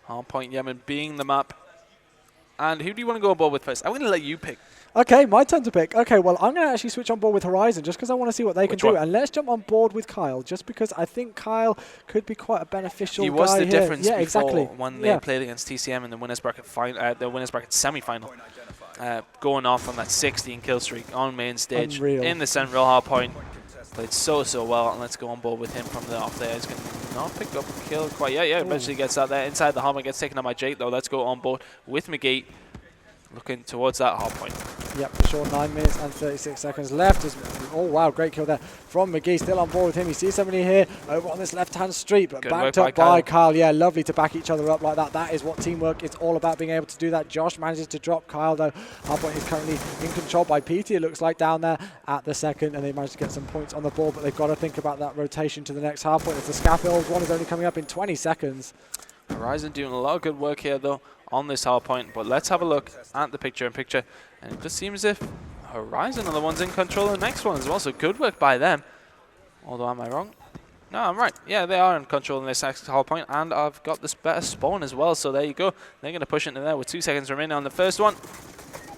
Hardpoint Yemen being the map. And who do you want to go on board with first? I'm going to let you pick. Okay, my turn to pick. Okay, well, I'm going to actually switch on board with Horizon just because I want to see what they can do. And let's jump on board with Kyle just because I think Kyle could be quite a beneficial guy here. He was the difference before exactly. when they played against TCM in the winners bracket semi-final. Going off on that 16 kill streak on main stage. Unreal. In the central hardpoint. Played so well, and let's go on board with him from the off there. He's going to not pick up a kill quite yet. Yeah, eventually gets out there. Inside the hardpoint, gets taken out by Jake, though. Let's go on board with McGee, looking towards that hardpoint. Yep, for sure, 9 minutes and 36 seconds left. Oh, wow, great kill there from McGee. Still on board with him. He sees somebody here over on this left-hand street, but backed up by Kyle. Yeah, lovely to back each other up like that. That is what teamwork is all about, being able to do that. Josh manages to drop Kyle, though. Hardpoint is currently in control by PT, it looks like, down there at the second, and they managed to get some points on the board, but they've got to think about that rotation to the next hardpoint. As the scaffold one is only coming up in 20 seconds. Horizon doing a lot of good work here, though, on this hardpoint, but let's have a look at the picture-in-picture, and it just seems as if Horizon are the ones in control of the next one as well, so good work by them. Although, am I wrong? No, I'm right. Yeah, they are in control in this next hardpoint, and I've got this better spawn as well, so there you go. They're going to push into there with 2 seconds remaining on the first one.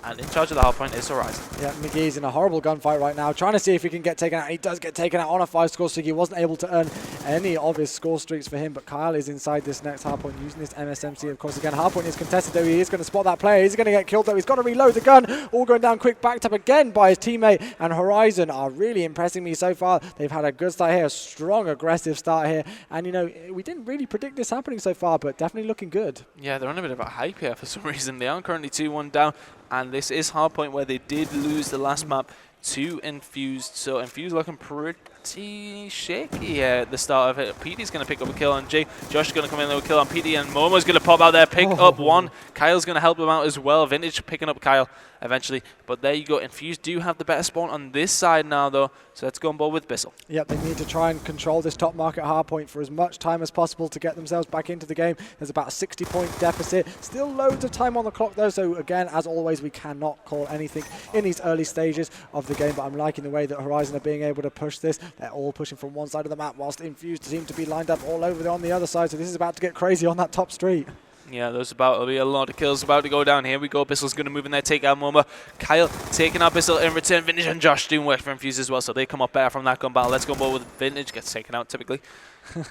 And in charge of the hardpoint is Horizon. Yeah, McGee's in a horrible gunfight right now, trying to see if he can get taken out. He does get taken out on a 5-score streak. He wasn't able to earn any of his score streaks for him, but Kyle is inside this next hardpoint using this MSMC. Of course, again, hardpoint is contested, though. He is going to spot that player. He's going to get killed, though. He's got to reload the gun. All going down quick, backed up again by his teammate. And Horizon are really impressing me so far. They've had a good start here, a strong, aggressive start here. And, you know, we didn't really predict this happening so far, but definitely looking good. Yeah, they're on a bit of a hype here for some reason. They are currently 2-1 down. And this is hardpoint where they did lose the last map to Infused. So Infused looking pretty shaky here at the start of it. PD's going to pick up a kill on Jay. Josh is going to come in with a kill on PD, and Momo's going to pop out there, pick up one. Kyle's going to help him out as well. Vintage picking up Kyle eventually. But there you go. Infused do have the better spawn on this side now, though. So let's go on board with Bissell. Yep, they need to try and control this top market hardpoint for as much time as possible to get themselves back into the game. There's about a 60-point deficit. Still loads of time on the clock, though. So again, as always, we cannot call anything in these early stages of the game. But I'm liking the way that Horizon are being able to push this. They're all pushing from one side of the map, whilst Infused seem to be lined up all over on the other side. So this is about to get crazy on that top street. Yeah, there's about to be a lot of kills about to go down. Here we go. Bissell's going to move in there, take out Momo. Kyle taking out Bissell in return. Vintage and Josh doing work for Infused as well, so they come up better from that gun battle. Let's go on board with Vintage. Gets taken out typically.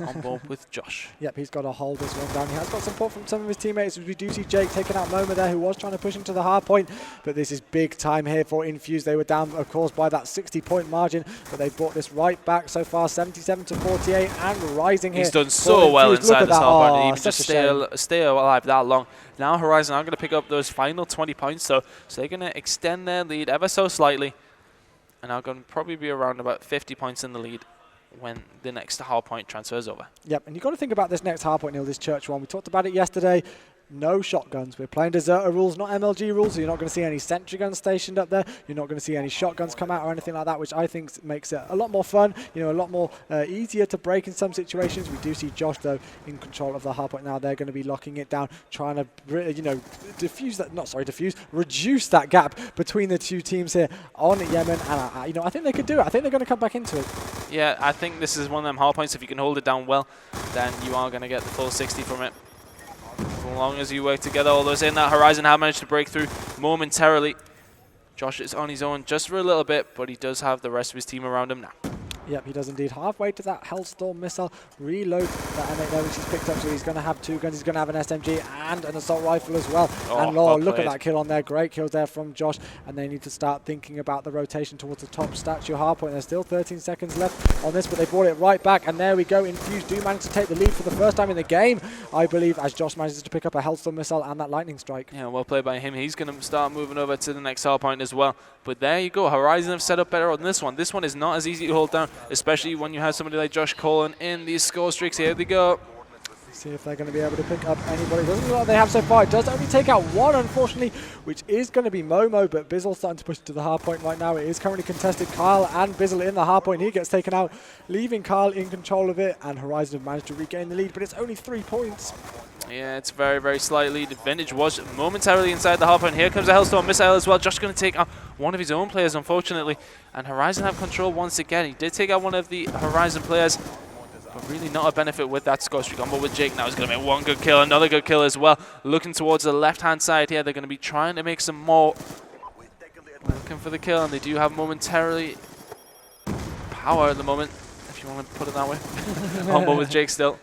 On board with Josh. Yep, he's got to hold this one down. He has got support from some of his teammates. We do see Jake taking out Momo there, who was trying to push into the hard point. But this is big time here for Infused. They were down, of course, by that 60-point margin, but they brought this right back so far, 77-48, and rising here. He's done so well inside this hard point. Even just stay alive that long. Now Horizon are going to pick up those final 20 points, though, so they're going to extend their lead ever so slightly, and are going to probably be around about 50 points in the lead when the next hardpoint transfers over. Yep, and you've got to think about this next hardpoint, Neil, this church one. We talked about it yesterday. No shotguns. We're playing deserter rules, not MLG rules, so you're not going to see any sentry guns stationed up there. You're not going to see any shotguns come out or anything like that, which I think makes it a lot more fun, you know, a lot more easier to break in some situations. We do see Josh, though, in control of the hardpoint now. They're going to be locking it down, trying to, you know, reduce that gap between the two teams here on Yemen. And, you know, I think they could do it. I think they're going to come back into it. Yeah, I think this is one of them hardpoints. If you can hold it down well, then you are going to get the full 60 from it. As long as you work together, all those in that Horizon have managed to break through momentarily. Josh is on his own just for a little bit, but he does have the rest of his team around him now. Yep, he does indeed. Halfway to that Hellstorm missile. Reload that M8 there, which he's picked up, so he's going to have 2 guns. He's going to have an SMG and an assault rifle as well. And look at that kill on there. Great kill there from Josh. And they need to start thinking about the rotation towards the top statue hardpoint. There's still 13 seconds left on this, but they brought it right back. And there we go. Infused do manage to take the lead for the first time in the game, I believe, as Josh manages to pick up a Hellstorm missile and that lightning strike. Yeah, well played by him. He's going to start moving over to the next hardpoint as well. But there you go. Horizon have set up better on this one. This one is not as easy to hold down, especially when you have somebody like Josh Colin in these score streaks. Here they go. See if they're going to be able to pick up anybody. Doesn't look like they have so far. It does only take out one, unfortunately, which is going to be Momo, but Bizzle's starting to push to the hardpoint right now. It is currently contested. Kyle and Bizzle in the hardpoint. He gets taken out, leaving Kyle in control of it, and Horizon have managed to regain the lead, but it's only 3 points. Yeah, it's very, very slight lead. Vintage was momentarily inside the hardpoint. Here comes a Hellstorm missile as well. Josh going to take out one of his own players, unfortunately, and Horizon have control once again. He did take out one of the Horizon players, but really not a benefit with that score streak on board with Jake. Now he's going to make one good kill, another good kill as well. Looking towards the left-hand side here. They're going to be trying to make some more. Looking for the kill, and they do have momentarily power at the moment, if you want to put it that way. On board with Jake still.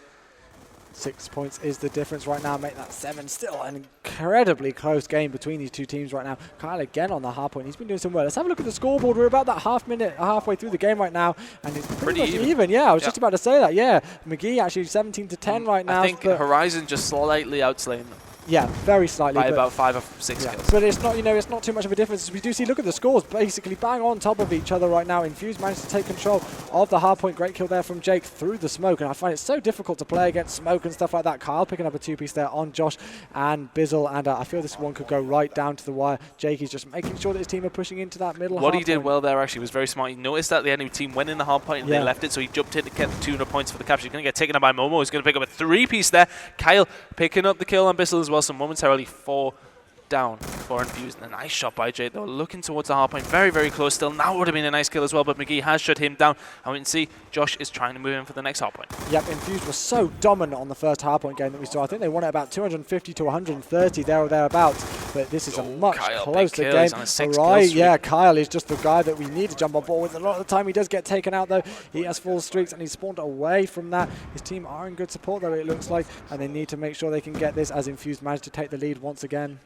6 points is the difference right now. Make that 7. Still an incredibly close game between these two teams right now. Kyle again on the hard point. He's been doing some well. Let's have a look at the scoreboard. We're about that halfway through the game right now, and it's pretty much even. Yeah, I was just about to say that. Yeah, McGee actually 17-10 right now. I think Horizon just slightly outslaying them. Yeah, very slightly. By about 5 or 6 kills. But it's not, it's not too much of a difference. We do see, look at the scores, basically bang on top of each other right now. Infused managed to take control of the hard point. Great kill there from Jake through the smoke, and I find it so difficult to play against smoke and stuff like that. Kyle picking up a 2-piece there on Josh and Bizzle, and I feel this one could go right down to the wire. Jake is just making sure that his team are pushing into that middle. What he did well there actually was very smart. He noticed that the enemy team went in the hard point and they left it, so he jumped in to get the 200 points for the capture. He's going to get taken out by Momo. He's going to pick up a 3-piece there. Kyle picking up the kill on Bizzle as well, so momentarily 4 down for Infused. And a nice shot by Jay though, looking towards the hard point, very, very close still. Now would have been a nice kill as well, but McGee has shut him down. And we can see Josh is trying to move in for the next hard point. Yep, Infused was so dominant on the first hard point game that we saw. I think they won it about 250 to 130 there or thereabouts, but this is a much closer game. Right, yeah, Kyle is just the guy that we need to jump on board with. A lot of the time he does get taken out though. He has full streaks and he's spawned away from that. His team are in good support though, it looks like, and they need to make sure they can get this as Infused managed to take the lead once again.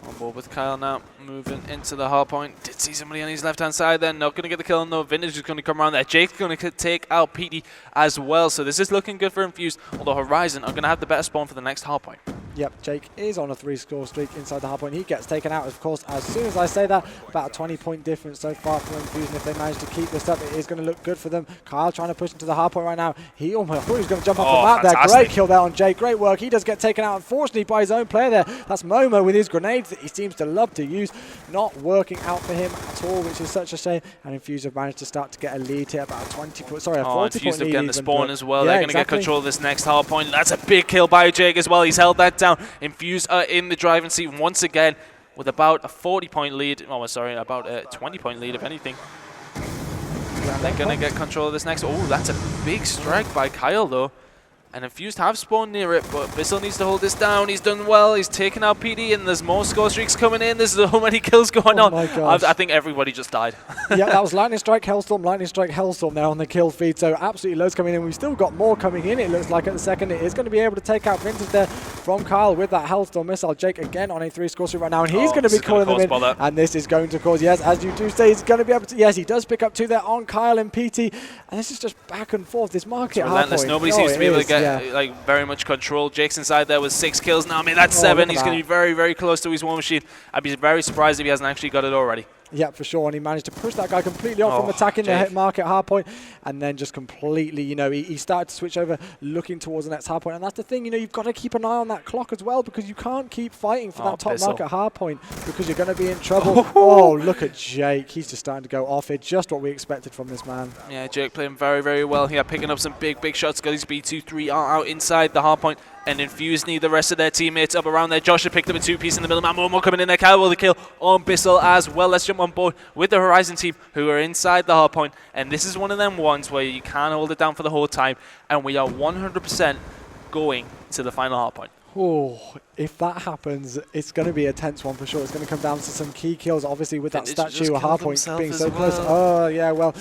On board with Kyle now, moving into the hard point. Did see somebody on his left-hand side there. Not going to get the kill on though. Vintage is going to come around there. Jake's going to take out Petey as well. So this is looking good for Infused, although Horizon are going to have the better spawn for the next hard point. Yep, Jake is on a 3-score streak inside the hard point. He gets taken out, of course, as soon as I say that. About a 20-point difference so far for Infused, and if they manage to keep this up, it is going to look good for them. Kyle trying to push into the hard point right now. He almost thought he was going to jump off the map there. Great kill there on Jake. Great work. He does get taken out, unfortunately, by his own player there. That's Momo with his grenades that he seems to love to use. Not working out for him at all, which is such a shame. And Infused have managed to start to get a lead here, about a 40-point lead. Infused have getting the spawn as well. They're going to get control of this next hard point. That's a big kill by Jake as well. He's held that down. Infused are in the driving seat once again with about a 40-point lead. Oh, sorry, about a 20-point lead, if anything. They're going to get control of this next. Oh, that's a big strike by Kyle, though. And Infused have spawned near it, but Bizzle needs to hold this down. He's done well. He's taken out PD, and there's more score streaks coming in. There's so many kills going on. My gosh. I think everybody just died. Yeah, that was Lightning Strike, Hellstorm there on the kill feed. So absolutely loads coming in. We've still got more coming in, it looks like, at the second. It is going to be able to take out Vintage there from Kyle with that Hellstorm missile. Jake again on a 3-score streak right now, and he's going to be calling them in. And this is going to cause, yes, as you do say, he's going to be able to, yes, he does pick up 2 there on Kyle and PT. And this is just back and forth. This market relentless. Nobody seems to be able to get like very much control. Jake's inside there with 6 kills now. I mean, that's 7. He's going to be very, very close to his war machine. I'd be very surprised if he hasn't actually got it already. Yeah, for sure, and he managed to push that guy completely off from attacking the hit market hard point, and then just completely, he started to switch over, looking towards the next hard point, and that's the thing, you've got to keep an eye on that clock as well, because you can't keep fighting for that top market hard point, because you're going to be in trouble. Oh, look at Jake, he's just starting to go off it, just what we expected from this man. Yeah, Jake playing very, very well here, picking up some big, big shots. Got his B2-3 are out inside the hard point, and Infused need the rest of their teammates up around there. Josh had picked up a 2-piece in the middle. Momo coming in there. Kyle will the kill on Bizzle as well. Let's jump on board with the Horizon team who are inside the hard point. And this is one of them ones where you can't hold it down for the whole time. And we are 100% going to the final hard point. Oh, if that happens, it's going to be a tense one for sure. It's going to come down to some key kills, obviously, with that statue hard point being so close. Oh, yeah, well,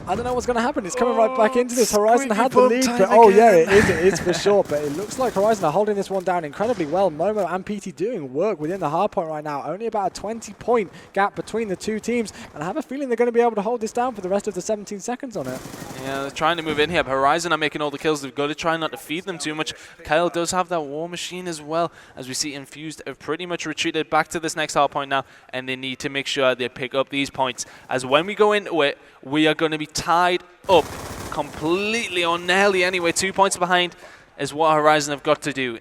I don't know what's going to happen. It's coming right back into this. Horizon had the lead, but it is for sure. But it looks like Horizon are holding this one down incredibly well. Momo and PT doing work within the hard point right now. Only about a 20-point gap between the two teams, and I have a feeling they're going to be able to hold this down for the rest of the 17 seconds on it. Yeah, they're trying to move in here. But Horizon are making all the kills. They've got to try not to feed them too much. Kyle does have that war machine as well, as we see Infused have pretty much retreated back to this next hard point now, and they need to make sure they pick up these points, as when we go into it, we are going to be tied up completely, or nearly anyway. 2 points behind is what Horizon have got to do.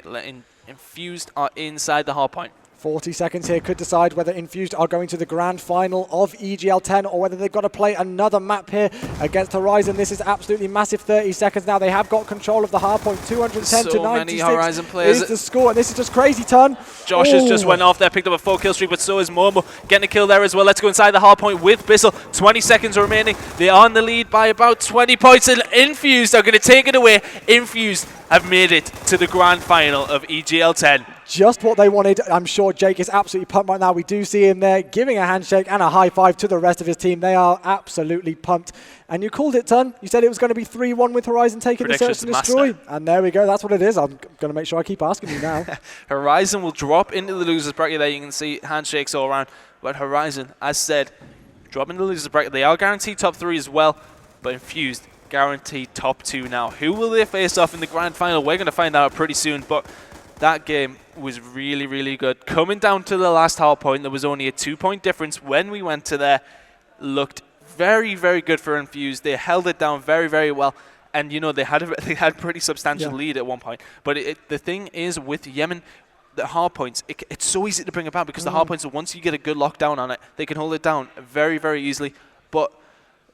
Infused are inside the hard point. 40 seconds here could decide whether Infused are going to the grand final of EGL10 or whether they've got to play another map here against Horizon. This is absolutely massive. 30 seconds now. They have got control of the hard point. 210 to 96 many Horizon players is the score, and this is just crazy, Ton. Josh has just went off there, picked up a 4-kill streak, but so is Momo. Getting a kill there as well. Let's go inside the hard point with Bissell. 20 seconds remaining. They are in the lead by about 20 points, and Infused are going to take it away. Infused have made it to the grand final of EGL10. Just what they wanted. I'm sure Jake is absolutely pumped right now. We do see him there giving a handshake and a high five to the rest of his team. They are absolutely pumped. And you called it, Ton. You said it was going to be 3-1 with Horizon taking the search and destroy. And there we go. That's what it is. I'm going to make sure I keep asking you now. Horizon will drop into the losers bracket there. You can see handshakes all around. But Horizon, as said, drop into the losers bracket. They are guaranteed top 3 as well. But Infused, guaranteed top 2 now. Who will they face off in the grand final? We're going to find out pretty soon. But that game was really, really good. Coming down to the last hard point, there was only a 2-point difference when we went to there. Looked very, very good for Infused. They held it down very, very well. And, you know, they had a pretty substantial lead at one point. But the thing is, with Yemen, the hard points, it's so easy to bring about because the hard points, once you get a good lockdown on it, they can hold it down very, very easily. But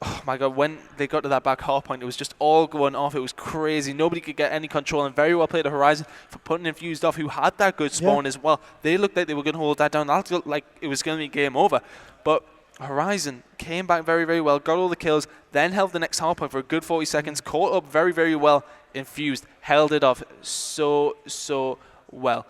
oh my god, when they got to that back hard point, it was just all going off. It was crazy. Nobody could get any control, and very well played to Horizon for putting Infused off, who had that good spawn as well. They looked like they were going to hold that down. That looked like it was going to be game over. But Horizon came back very, very well, got all the kills, then held the next hard point for a good 40 seconds, caught up very, very well. Infused held it off so well.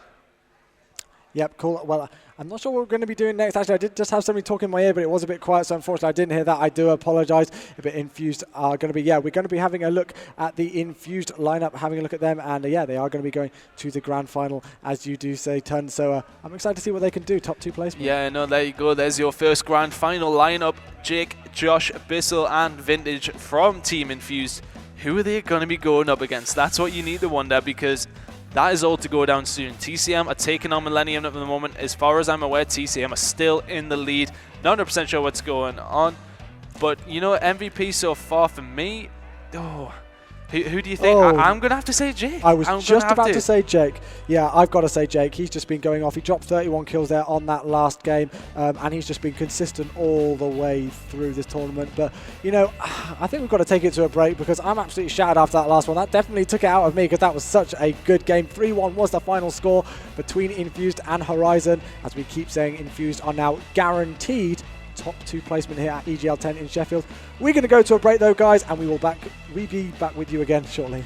Yep, cool. Well, I'm not sure what we're going to be doing next. Actually, I did just have somebody talking in my ear, but it was a bit quiet, so unfortunately I didn't hear that. I do apologize. But Infused are going to be, we're going to be having a look at the Infused lineup, having a look at them, and they are going to be going to the grand final, as you do say, Ton. So I'm excited to see what they can do. Top 2 placement. Yeah, no, there you go. There's your first grand final lineup. Jake, Josh, Bissell, and Vintage from Team Infused. Who are they going to be going up against? That's what you need to wonder, because that is all to go down soon. TCM are taking on Millennium at the moment. As far as I'm aware, TCM are still in the lead. Not 100% sure what's going on. But, you know, MVP so far for me, who do you think? I'm going to have to say Jake. I was just about to say Jake. Yeah, I've got to say Jake. He's just been going off. He dropped 31 kills there on that last game, and he's just been consistent all the way through this tournament. But, you know, I think we've got to take it to a break because I'm absolutely shattered after that last one. That definitely took it out of me because that was such a good game. 3-1 was the final score between Infused and Horizon. As we keep saying, Infused are now guaranteed top 2 placement here at EGL10 in Sheffield. We're going to go to a break though, guys, and we will be back with you again shortly.